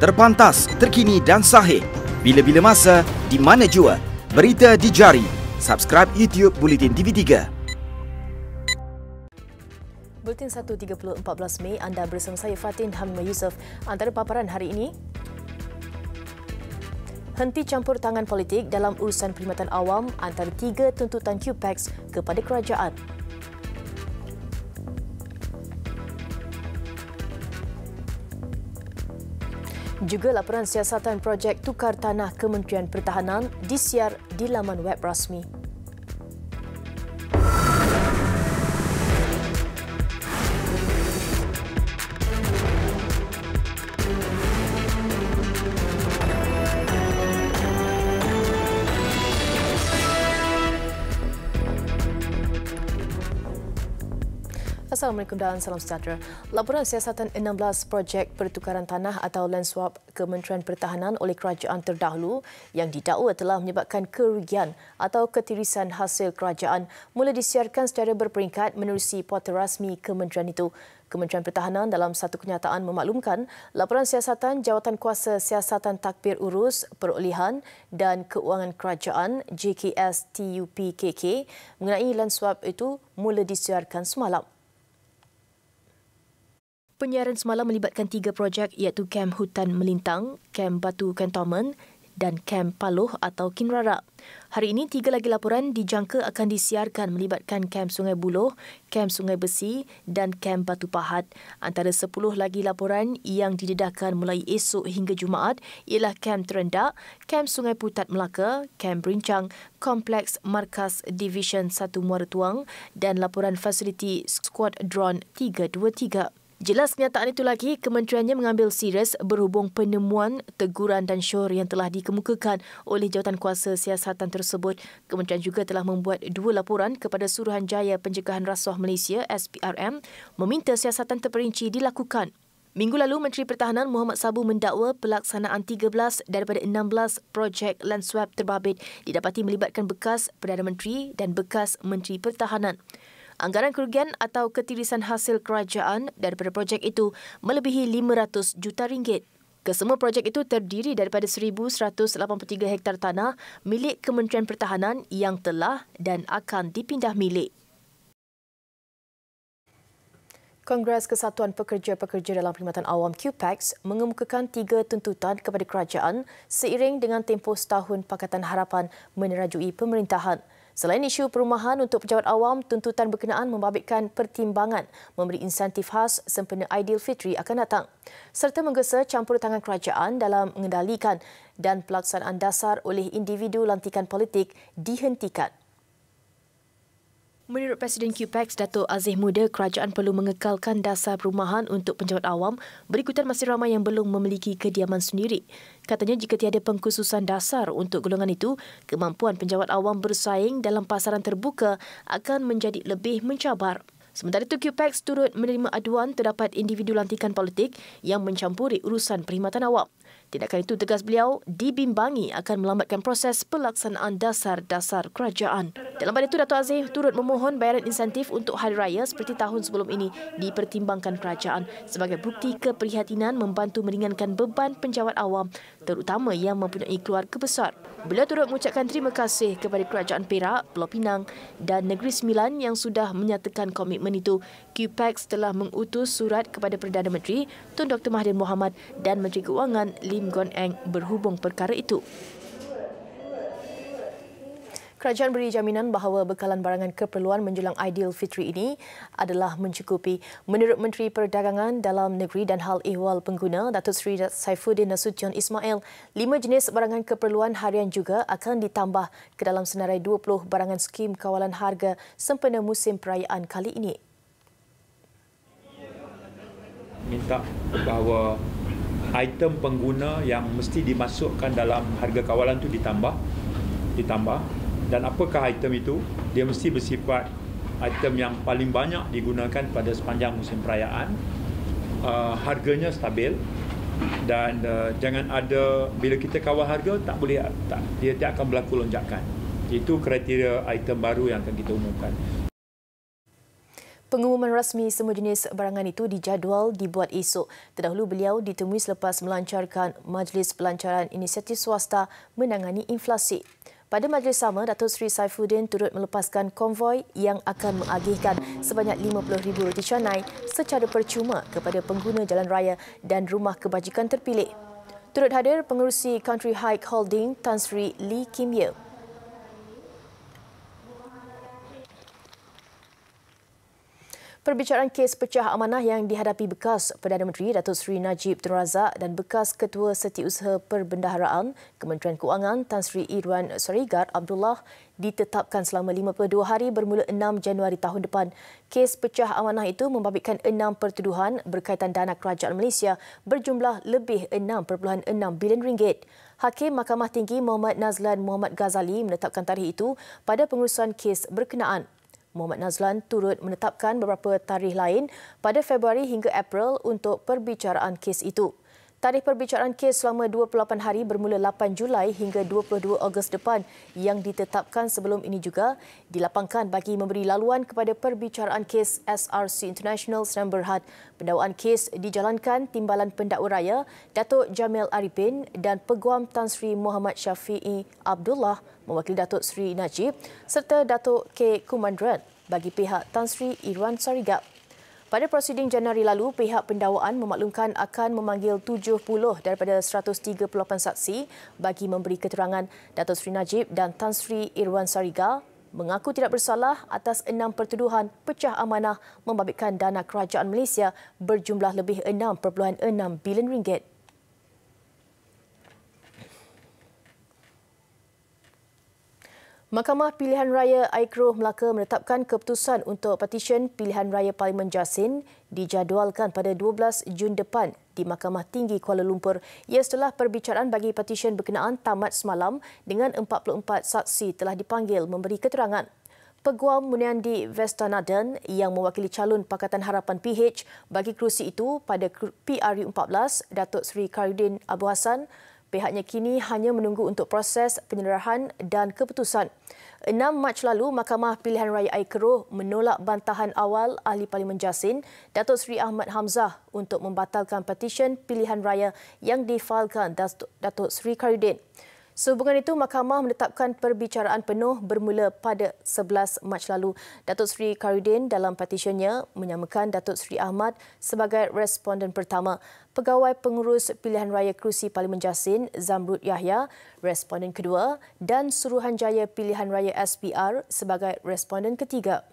Terpantas, terkini dan sahih. Bila-bila masa, di mana jua. Berita di jari. Subscribe YouTube Buletin TV3. Buletin 1.30 14 Mei, anda bersama saya Fatin Hamimah Yusof. Antara paparan hari ini, henti campur tangan politik dalam urusan perkhidmatan awam antara 3 tuntutan QPAX kepada kerajaan. Juga laporan siasatan projek tukar tanah Kementerian Pertahanan disiar di laman web rasmi. Assalamualaikum dan salam sejahtera. Laporan siasatan 16 projek pertukaran tanah atau land swap Kementerian Pertahanan oleh kerajaan terdahulu yang didakwa telah menyebabkan kerugian atau ketirisan hasil kerajaan mula disiarkan secara berperingkat menerusi portal rasmi kementerian itu. Kementerian Pertahanan dalam satu kenyataan memaklumkan laporan siasatan Jawatankuasa Siasatan Takbir Urus Perolehan dan Keuangan Kerajaan JKS-TUPKK mengenai land swap itu mula disiarkan semalam. Penyiaran semalam melibatkan 3 projek iaitu Kem Hutan Melintang, Kem Batu Cantonment dan Kem Paloh atau Kinrara. Hari ini 3 lagi laporan dijangka akan disiarkan melibatkan Kem Sungai Buloh, Kem Sungai Besi dan Kem Batu Pahat. Antara 10 lagi laporan yang didedahkan mulai esok hingga Jumaat ialah Kem Terendak, Kem Sungai Putat Melaka, Kem Berincang, Kompleks Markas Division 1 Muara Tuang dan laporan fasiliti Skuadron 323. Jelas kenyataan itu lagi, kementeriannya mengambil serius berhubung penemuan, teguran dan syur yang telah dikemukakan oleh Jawatankuasa Siasatan tersebut. Kementerian juga telah membuat 2 laporan kepada Suruhanjaya Pencegahan Rasuah Malaysia SPRM meminta siasatan terperinci dilakukan. Minggu lalu, Menteri Pertahanan Muhammad Sabu mendakwa pelaksanaan 13 daripada 16 projek land swap terbabit didapati melibatkan bekas Perdana Menteri dan bekas Menteri Pertahanan. Anggaran kerugian atau ketirisan hasil kerajaan daripada projek itu melebihi 500 juta ringgit. Kesemua projek itu terdiri daripada 1,183 hektar tanah milik Kementerian Pertahanan yang telah dan akan dipindah milik. Kongres Kesatuan Pekerja-Pekerja dalam Perkhidmatan Awam QPAX mengemukakan 3 tuntutan kepada kerajaan seiring dengan tempoh setahun Pakatan Harapan menerajui pemerintahan. Selain isu perumahan untuk pejabat awam, tuntutan berkenaan membabitkan pertimbangan memberi insentif khas sempena Aidilfitri akan datang serta menggesa campur tangan kerajaan dalam mengendalikan dan pelaksanaan dasar oleh individu lantikan politik dihentikan. Menurut Presiden QPAX, Dato' Aziz Muda, kerajaan perlu mengekalkan dasar perumahan untuk penjawat awam berikutan masih ramai yang belum memiliki kediaman sendiri. Katanya jika tiada pengkhususan dasar untuk golongan itu, kemampuan penjawat awam bersaing dalam pasaran terbuka akan menjadi lebih mencabar. Sementara itu, QPAX turut menerima aduan terdapat individu lantikan politik yang mencampuri urusan perkhidmatan awam. Tindakan itu, tegas beliau, dibimbangi akan melambatkan proses pelaksanaan dasar-dasar kerajaan. Dalam pada itu, Dato' Aziz turut memohon bayaran insentif untuk hari raya seperti tahun sebelum ini dipertimbangkan kerajaan sebagai bukti keprihatinan membantu meringankan beban penjawat awam, terutama yang mempunyai keluarga besar. Beliau turut mengucapkan terima kasih kepada Kerajaan Perak, Pulau Pinang dan Negeri Sembilan yang sudah menyatakan komitmen itu. QPAX telah mengutus surat kepada Perdana Menteri Tun Dr. Mahathir Mohamad dan Menteri Keuangan Lim Guan Eng berhubung perkara itu. Kerajaan beri jaminan bahawa bekalan barangan keperluan menjelang Aidilfitri ini adalah mencukupi. Menurut Menteri Perdagangan Dalam Negeri dan Hal Ehwal Pengguna, Datuk Seri Saifuddin Nasution Ismail, 5 jenis barangan keperluan harian juga akan ditambah ke dalam senarai 20 barangan skim kawalan harga sempena musim perayaan kali ini. Minta bahawa item pengguna yang mesti dimasukkan dalam harga kawalan itu ditambah. Dan apakah item itu? Dia mesti bersifat item yang paling banyak digunakan pada sepanjang musim perayaan, harganya stabil dan jangan ada, bila kita kawal harga dia tidak akan berlaku lonjakan. Itu kriteria item baru yang akan kita umumkan. Pengumuman rasmi semua jenis barangan itu dijadual dibuat esok. Terdahulu beliau ditemui selepas melancarkan Majlis Pelancaran Inisiatif Swasta Menangani Inflasi. Pada majlis sama, Datuk Seri Saifuddin turut melepaskan konvoi yang akan mengagihkan sebanyak 50,000 roti canai secara percuma kepada pengguna jalan raya dan rumah kebajikan terpilih. Turut hadir pengerusi Country Hike Holding Tan Sri Lee Kim Ye. Perbicaraan kes pecah amanah yang dihadapi bekas Perdana Menteri Datuk Seri Najib Tun Razak dan bekas Ketua Setiausaha Perbendaharaan Kementerian Kewangan Tan Sri Irwan Sarigat Abdullah ditetapkan selama 52 hari bermula 6 Januari tahun depan. Kes pecah amanah itu membabitkan 6 pertuduhan berkaitan dana kerajaan Malaysia berjumlah lebih 6.6 bilion ringgit. Hakim Mahkamah Tinggi Muhammad Nazlan Muhammad Ghazali menetapkan tarikh itu pada pengurusan kes berkenaan. Muhammad Nazlan turut menetapkan beberapa tarikh lain pada Februari hingga April untuk perbicaraan kes itu. Tarikh perbicaraan kes selama 28 hari bermula 8 Julai hingga 22 Ogos depan yang ditetapkan sebelum ini juga dilapangkan bagi memberi laluan kepada perbicaraan kes SRC International Sdn Bhd. Pendakwaan kes dijalankan Timbalan Pendakwa Raya Datuk Jamil Arifin dan Peguam Tan Sri Muhammad Syafiee Abdullah mewakili Datuk Seri Najib serta Datuk K. Kumandran bagi pihak Tan Sri Irwan Sarigat. Pada prosiding Januari lalu, pihak pendakwaan memaklumkan akan memanggil 70 daripada 138 saksi bagi memberi keterangan. Datuk Seri Najib dan Tan Sri Irwan Sarigat mengaku tidak bersalah atas 6 pertuduhan pecah amanah membabitkan dana kerajaan Malaysia berjumlah lebih 6.6 bilion ringgit. Mahkamah Pilihan Raya Ayer Keroh Melaka menetapkan keputusan untuk petisyen Pilihan Raya Parlimen Jasin dijadualkan pada 12 Jun depan di Mahkamah Tinggi Kuala Lumpur. Ia setelah perbicaraan bagi petisyen berkenaan tamat semalam dengan 44 saksi telah dipanggil memberi keterangan. Peguam Muniandi Vestanaden yang mewakili calon Pakatan Harapan PH bagi kerusi itu pada PRU 14, Datuk Seri Khairuddin Abu Hassan, pihaknya kini hanya menunggu untuk proses penyelarahan dan keputusan. 6 Mac lalu, Mahkamah Pilihan Raya Ayer Keroh menolak bantahan awal Ahli Parlimen Jasin, Datuk Seri Ahmad Hamzah untuk membatalkan petisyen pilihan raya yang difailkan Datuk Seri Khairuddin. Sehubungan itu, Mahkamah menetapkan perbicaraan penuh bermula pada 11 Mac lalu. Datuk Seri Khairuddin dalam petisyennya menyamakan Datuk Seri Ahmad sebagai responden pertama. Pegawai Pengurus Pilihan Raya Kerusi Parlimen Jasin, Zamrud Yahya, responden kedua dan Suruhanjaya Pilihan Raya SPR sebagai responden ketiga.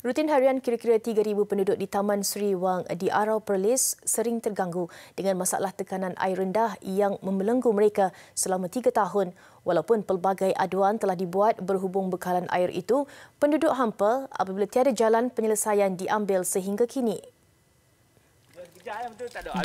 Rutin harian kira-kira 3,000 penduduk di Taman Sri Wang di Arau Perlis sering terganggu dengan masalah tekanan air rendah yang membelenggu mereka selama 3 tahun. Walaupun pelbagai aduan telah dibuat berhubung bekalan air itu, penduduk hampa apabila tiada jalan penyelesaian diambil sehingga kini.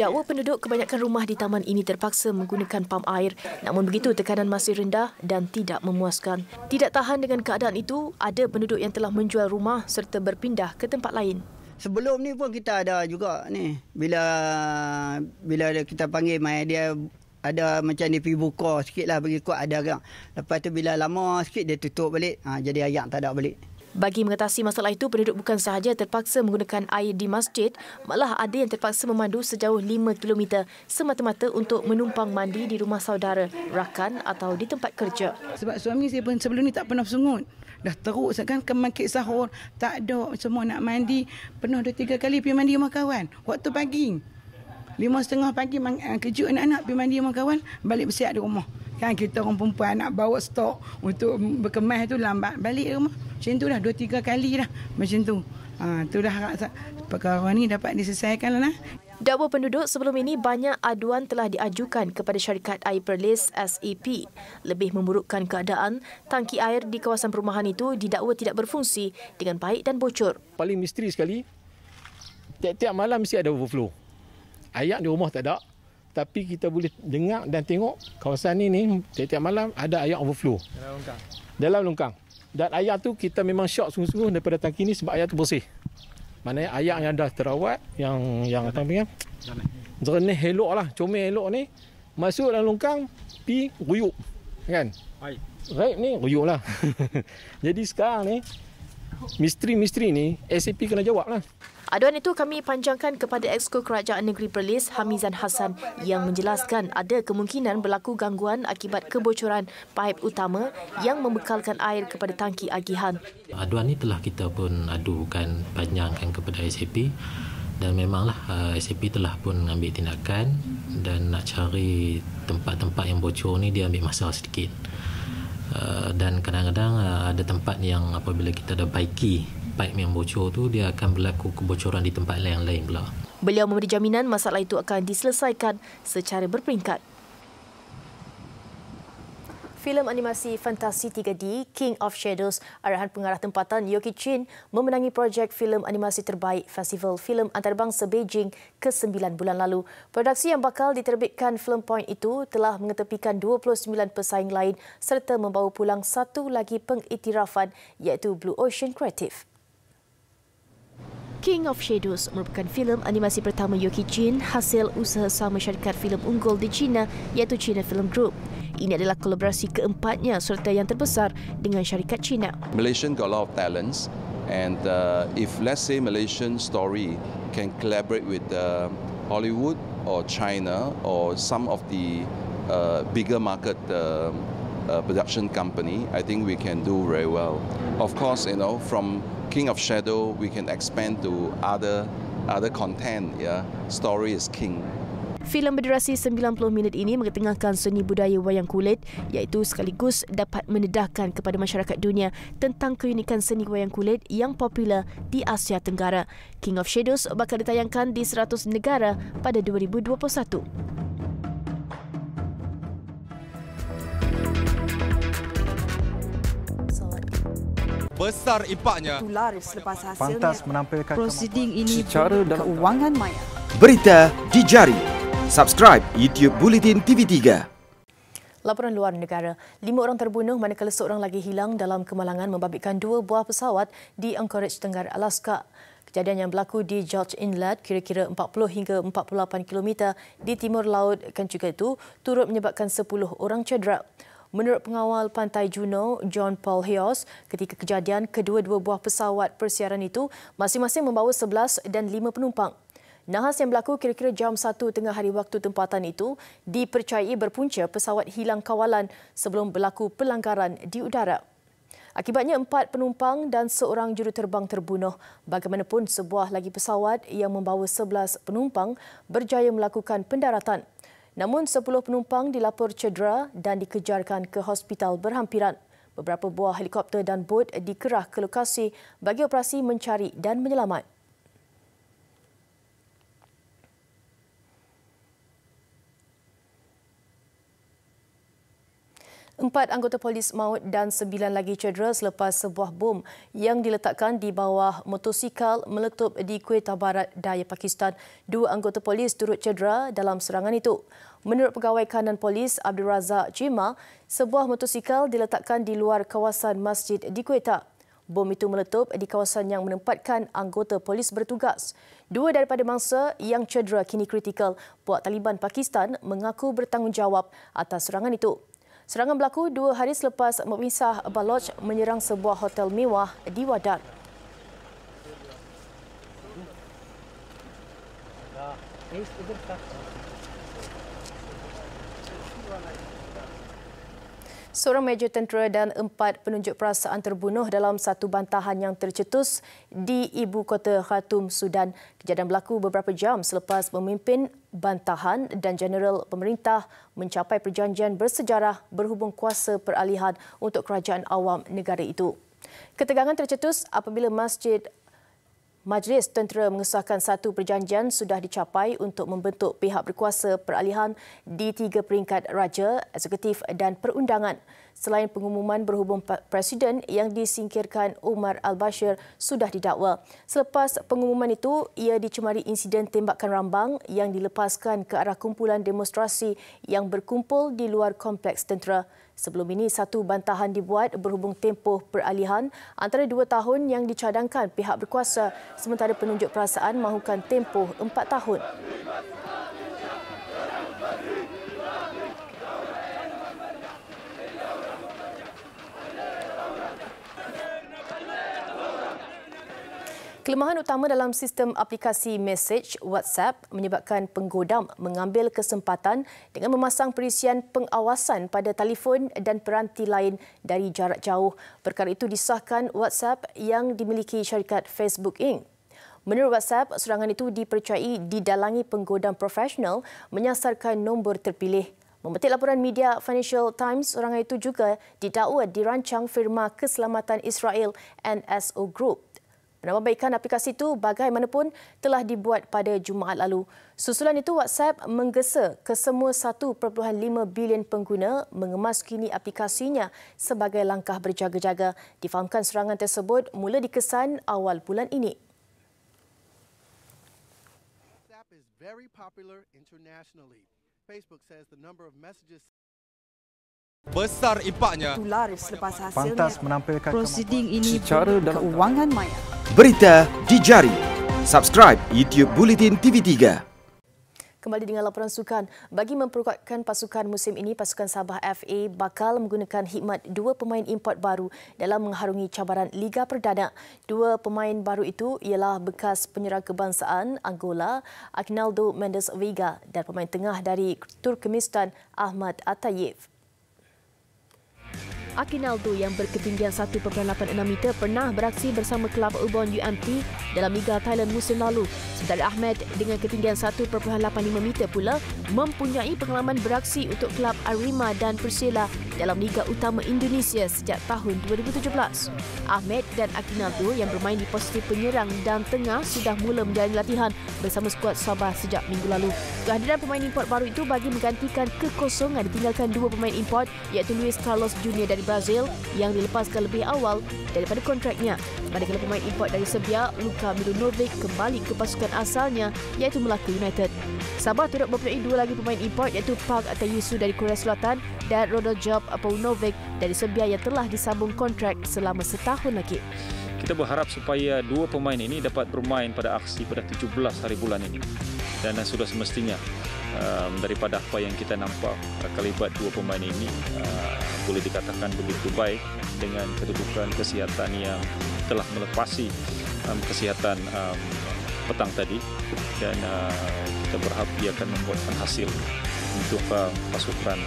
Dakwa penduduk kebanyakan rumah di taman ini terpaksa menggunakan pam air. Namun begitu, tekanan masih rendah dan tidak memuaskan. Tidak tahan dengan keadaan itu, ada penduduk yang telah menjual rumah serta berpindah ke tempat lain. Sebelum ni pun kita ada juga ni. Bila kita panggil mai dia ada macam dia pergi buka sikit lah bagi kuat ada orang. Lepas tu bila lama sikit dia tutup balik. Jadi air tak ada balik. Bagi mengatasi masalah itu, penduduk bukan sahaja terpaksa menggunakan air di masjid, malah ada yang terpaksa memandu sejauh 5 km semata-mata untuk menumpang mandi di rumah saudara, rakan atau di tempat kerja. Sebab suami saya pun sebelum ni tak pernah sungut. Dah teruk kan kemakit sahur, tak ada semua nak mandi. Pernah 2-3 kali pergi mandi rumah kawan. Waktu pagi. 5:30 pagi kejut anak-anak pergi mandi rumah kawan, balik bersiap di rumah. Kan kita orang perempuan nak bawa stok untuk berkemas tu lambat balik rumah. Macam tu dah 2-3 kali dah macam tu. Tu dah harap perkara ni dapat diselesaikan lah. Dakwa penduduk sebelum ini banyak aduan telah diajukan kepada syarikat air Perlis SAP. Lebih memburukkan keadaan, tangki air di kawasan perumahan itu didakwa tidak berfungsi dengan baik dan bocor. Paling misteri sekali, tiap-tiap malam mesti ada overflow. Air di rumah tak ada. Tapi kita boleh dengar dan tengok kawasan ni tiap-tiap malam ada air overflow. Dalam longkang. Dan air tu kita memang syok sungguh-sungguh daripada tangki ni sebab air tu bersih. Maknanya air yang dah terawat, yang apa ni, jernih elok lah, comel elok ni, masuk dalam longkang, pi ruyuk. Kan? Raib ni ruyuk lah. Jadi sekarang ni, misteri ni, SAP kena jawab lah. Aduan itu kami panjangkan kepada Exco Kerajaan Negeri Perlis Hamizan Hassan yang menjelaskan ada kemungkinan berlaku gangguan akibat kebocoran paip utama yang membekalkan air kepada tangki agihan. Aduan ini telah kita pun adukan panjangkan kepada SAP dan memanglah SAP telah pun ambil tindakan dan nak cari tempat-tempat yang bocor ni dia ambil masa sedikit. Dan kadang-kadang ada tempat yang apabila kita dah baiki pipe yang bocor tu, dia akan berlaku kebocoran di tempat lain pula. Beliau memberi jaminan masalah itu akan diselesaikan secara berperingkat. Filem animasi fantasi 3D King of Shadows arahan pengarah tempatan Yoki Chin memenangi projek filem animasi terbaik Festival Filem Antarabangsa Beijing ke-9 bulan lalu. Produksi yang bakal diterbitkan Film Point itu telah mengetepikan 29 pesaing lain serta membawa pulang satu lagi pengiktirafan iaitu Blue Ocean Creative. King of Shadows merupakan filem animasi pertama Yoki Chin hasil usaha sama syarikat filem unggul di China iaitu China Film Group. Ini adalah kolaborasi keempatnya serta yang terbesar dengan syarikat China. Malaysia got a lot of talents, and if let's say Malaysian story can collaborate with Hollywood or China or some of the bigger market production company, I think we can do very well. Of course, from King of Shadow, we can expand to other content. Yeah, story is king. Filem berdurasi 90 minit ini mengetengahkan seni budaya wayang kulit iaitu sekaligus dapat mendedahkan kepada masyarakat dunia tentang keunikan seni wayang kulit yang popular di Asia Tenggara. King of Shadows bakal ditayangkan di 100 negara pada 2021. Besar impaknya. Tular selepas hasilnya. Pantas menampilkan prosiding ini secara dan keuangan maya. Berita di jari. Subscribe YouTube Bulletin TV3. Laporan luar negara. 5 orang terbunuh manakala seorang lagi hilang dalam kemalangan membabitkan 2 buah pesawat di Anchorage, Tenggara Alaska. Kejadian yang berlaku di George Inlet kira-kira 40 hingga 48 km di timur laut Kentucky itu turut menyebabkan 10 orang cedera. Menurut pengawal pantai Juneau, John Paul Hayes, ketika kejadian, kedua-dua buah pesawat persiaran itu masing-masing membawa 11 dan 5 penumpang. Nahas yang berlaku kira-kira jam 1 tengah hari waktu tempatan itu dipercayai berpunca pesawat hilang kawalan sebelum berlaku pelanggaran di udara. Akibatnya 4 penumpang dan seorang juruterbang terbunuh. Bagaimanapun, sebuah lagi pesawat yang membawa 11 penumpang berjaya melakukan pendaratan. Namun 10 penumpang dilapor cedera dan dikejarkan ke hospital berhampiran. Beberapa buah helikopter dan bot dikerah ke lokasi bagi operasi mencari dan menyelamat. Empat anggota polis maut dan 9 lagi cedera selepas sebuah bom yang diletakkan di bawah motosikal meletup di Quetta Barat Daya Pakistan. 2 anggota polis turut cedera dalam serangan itu. Menurut Pegawai Kanan Polis Abdul Razak Jima, sebuah motosikal diletakkan di luar kawasan masjid di Quetta. Bom itu meletup di kawasan yang menempatkan anggota polis bertugas. 2 daripada mangsa yang cedera kini kritikal. Puak Taliban Pakistan mengaku bertanggungjawab atas serangan itu. Serangan berlaku 2 hari selepas memisah Baloch menyerang sebuah hotel mewah di Wadar. Seorang Major Tentera dan 4 penunjuk perasaan terbunuh dalam satu bantahan yang tercetus di ibu kota Khartoum, Sudan. Kejadian berlaku beberapa jam selepas pemimpin bantahan dan jeneral pemerintah mencapai perjanjian bersejarah berhubung kuasa peralihan untuk kerajaan awam negara itu. Ketegangan tercetus apabila Majlis Tentera mengesahkan satu perjanjian sudah dicapai untuk membentuk pihak berkuasa peralihan di 3 peringkat raja, eksekutif dan perundangan. Selain pengumuman berhubung Presiden yang disingkirkan Umar al-Bashir sudah didakwa. Selepas pengumuman itu, ia dicemari insiden tembakan rambang yang dilepaskan ke arah kumpulan demonstrasi yang berkumpul di luar kompleks tentera. Sebelum ini, satu bantahan dibuat berhubung tempoh peralihan antara 2 tahun yang dicadangkan pihak berkuasa sementara penunjuk perasaan mahukan tempoh 4 tahun. Kelemahan utama dalam sistem aplikasi mesej WhatsApp menyebabkan penggodam mengambil kesempatan dengan memasang perisian pengawasan pada telefon dan peranti lain dari jarak jauh. Perkara itu disahkan WhatsApp yang dimiliki syarikat Facebook Inc. Menurut WhatsApp, serangan itu dipercayai didalangi penggodam profesional menyasarkan nombor terpilih. Memetik laporan media Financial Times, serangan itu juga didakwa dirancang firma keselamatan Israel NSO Group. Penambahbaikan aplikasi itu bagaimanapun telah dibuat pada Jumaat lalu. Susulan itu, WhatsApp menggesa kesemua 1.5 bilion pengguna mengemas kini aplikasinya sebagai langkah berjaga-jaga. Difahamkan serangan tersebut mula dikesan awal bulan ini. WhatsApp is very popular internationally. Facebook says the number of messages besar impaknya. Tular selepas hasilnya. Pantas menampilkan prosiding ini secara dalam keuangan maya. Berita di jari. Subscribe YouTube Bulletin TV3. Kembali dengan laporan sukan. Bagi memperkuatkan pasukan musim ini, pasukan Sabah FA bakal menggunakan khidmat 2 pemain import baru dalam mengharungi cabaran Liga Perdana. 2 pemain baru itu ialah bekas penyerang kebangsaan Angola, Aguinaldo Mendes Vega dan pemain tengah dari Turkmenistan, Ahmad Atayev. Aguinaldo yang berketinggian 1.86 meter pernah beraksi bersama kelab Ubon UMT dalam Liga Thailand musim lalu. Sementara Ahmed dengan ketinggian 1.85 meter pula mempunyai pengalaman beraksi untuk kelab Arima dan Persela dalam Liga Utama Indonesia sejak tahun 2017. Ahmed dan Aguinaldo yang bermain di posisi penyerang dan tengah sudah mula menjalani latihan bersama skuad Sabah sejak minggu lalu. Kehadiran pemain import baru itu bagi menggantikan kekosongan ditinggalkan 2 pemain import iaitu Luis Carlos Jr. dari Brazil yang dilepaskan lebih awal daripada kontraknya. Manakala pemain import dari Serbia, Luka Milunovic kembali ke pasukan asalnya iaitu Melaka United. Sabah turut mempunyai 2 lagi pemain import iaitu Park Atayisu dari Korea Selatan dan Rodojob Paunovic dari Serbia yang telah disambung kontrak selama setahun lagi. Kita berharap supaya 2 pemain ini dapat bermain pada aksi pada 17 hari bulan ini. Dan sudah semestinya daripada apa yang kita nampak kalibat 2 pemain ini boleh dikatakan begitu baik dengan kedudukan kesihatan yang telah melepasi kesihatan petang tadi dan kita berharap dia akan membuatkan hasil untuk pasukan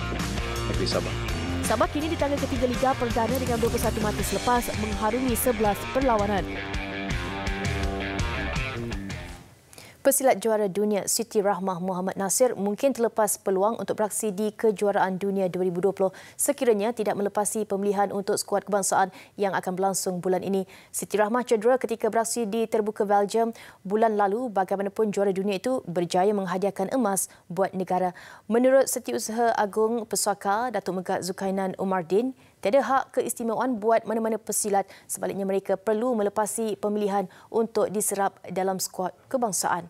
negeri Sabah. Sabah kini di tangga ketiga Liga Perdana dengan 21 mata selepas mengharungi 11 perlawanan. Pesilat juara dunia Siti Rahmah Muhammad Nasir mungkin terlepas peluang untuk beraksi di Kejuaraan Dunia 2020 sekiranya tidak melepasi pemilihan untuk skuad kebangsaan yang akan berlangsung bulan ini. Siti Rahmah cedera ketika beraksi di Terbuka Belgium bulan lalu. Bagaimanapun juara dunia itu berjaya menghadiahkan emas buat negara. Menurut Setiausaha Agung Pesaka Datuk Megat Zulkarnain Omardin, tiada hak keistimewaan buat mana-mana pesilat, sebaliknya mereka perlu melepasi pemilihan untuk diserap dalam skuad kebangsaan.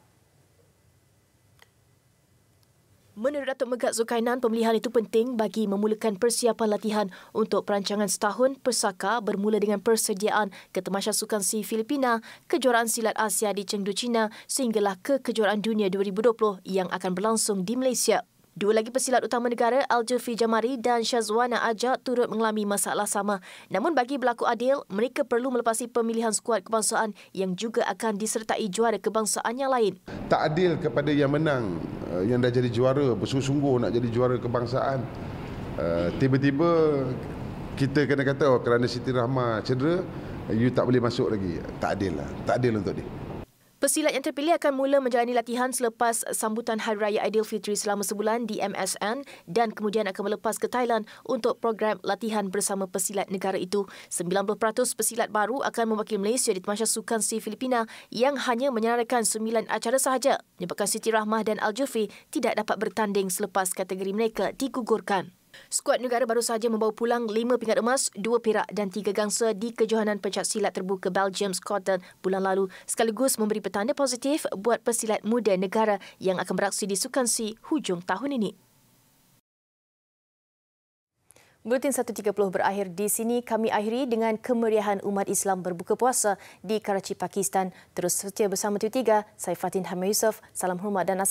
Menurut Datuk Megat Zulkarnain, pemilihan itu penting bagi memulakan persiapan latihan untuk perancangan setahun Persaka bermula dengan persediaan ke Tamasya Sukan Si Filipina, Kejuaraan Silat Asia di Chengdu, China sehinggalah ke Kejuaraan Dunia 2020 yang akan berlangsung di Malaysia. 2 lagi pesilat utama negara, Al-Julfi Jamari dan Syazwana Ajak turut mengalami masalah sama. Namun bagi berlaku adil, mereka perlu melepasi pemilihan skuad kebangsaan yang juga akan disertai juara kebangsaan yang lain. Tak adil kepada yang menang, yang dah jadi juara, bersungguh-sungguh nak jadi juara kebangsaan. Tiba-tiba kita kena kata, kerana Siti Rahmah cedera, you tak boleh masuk lagi. Tak adil lah. Tak adil untuk dia. Pesilat yang terpilih akan mula menjalani latihan selepas sambutan Hari Raya Aidilfitri selama sebulan di MSN dan kemudian akan melepas ke Thailand untuk program latihan bersama pesilat negara itu. 90% pesilat baru akan mewakili Malaysia di Tamasya Sukan Si Filipina yang hanya menyenaraikan 9 acara sahaja, menyebabkan Siti Rahmah dan Al-Julfi tidak dapat bertanding selepas kategori mereka digugurkan. Skuad negara baru sahaja membawa pulang 5 pingat emas, 2 perak dan 3 gangsa di kejohanan pencaksilat terbuka Belgium Scotland bulan lalu, sekaligus memberi petanda positif buat pesilat muda negara yang akan beraksi di Sukan C hujung tahun ini. Buletin 1.30 berakhir di sini. Kami akhiri dengan kemeriahan umat Islam berbuka puasa di Karachi, Pakistan. Terus setia bersama TV3. Saya Fatin Hamid Yusof. Salam hormat dan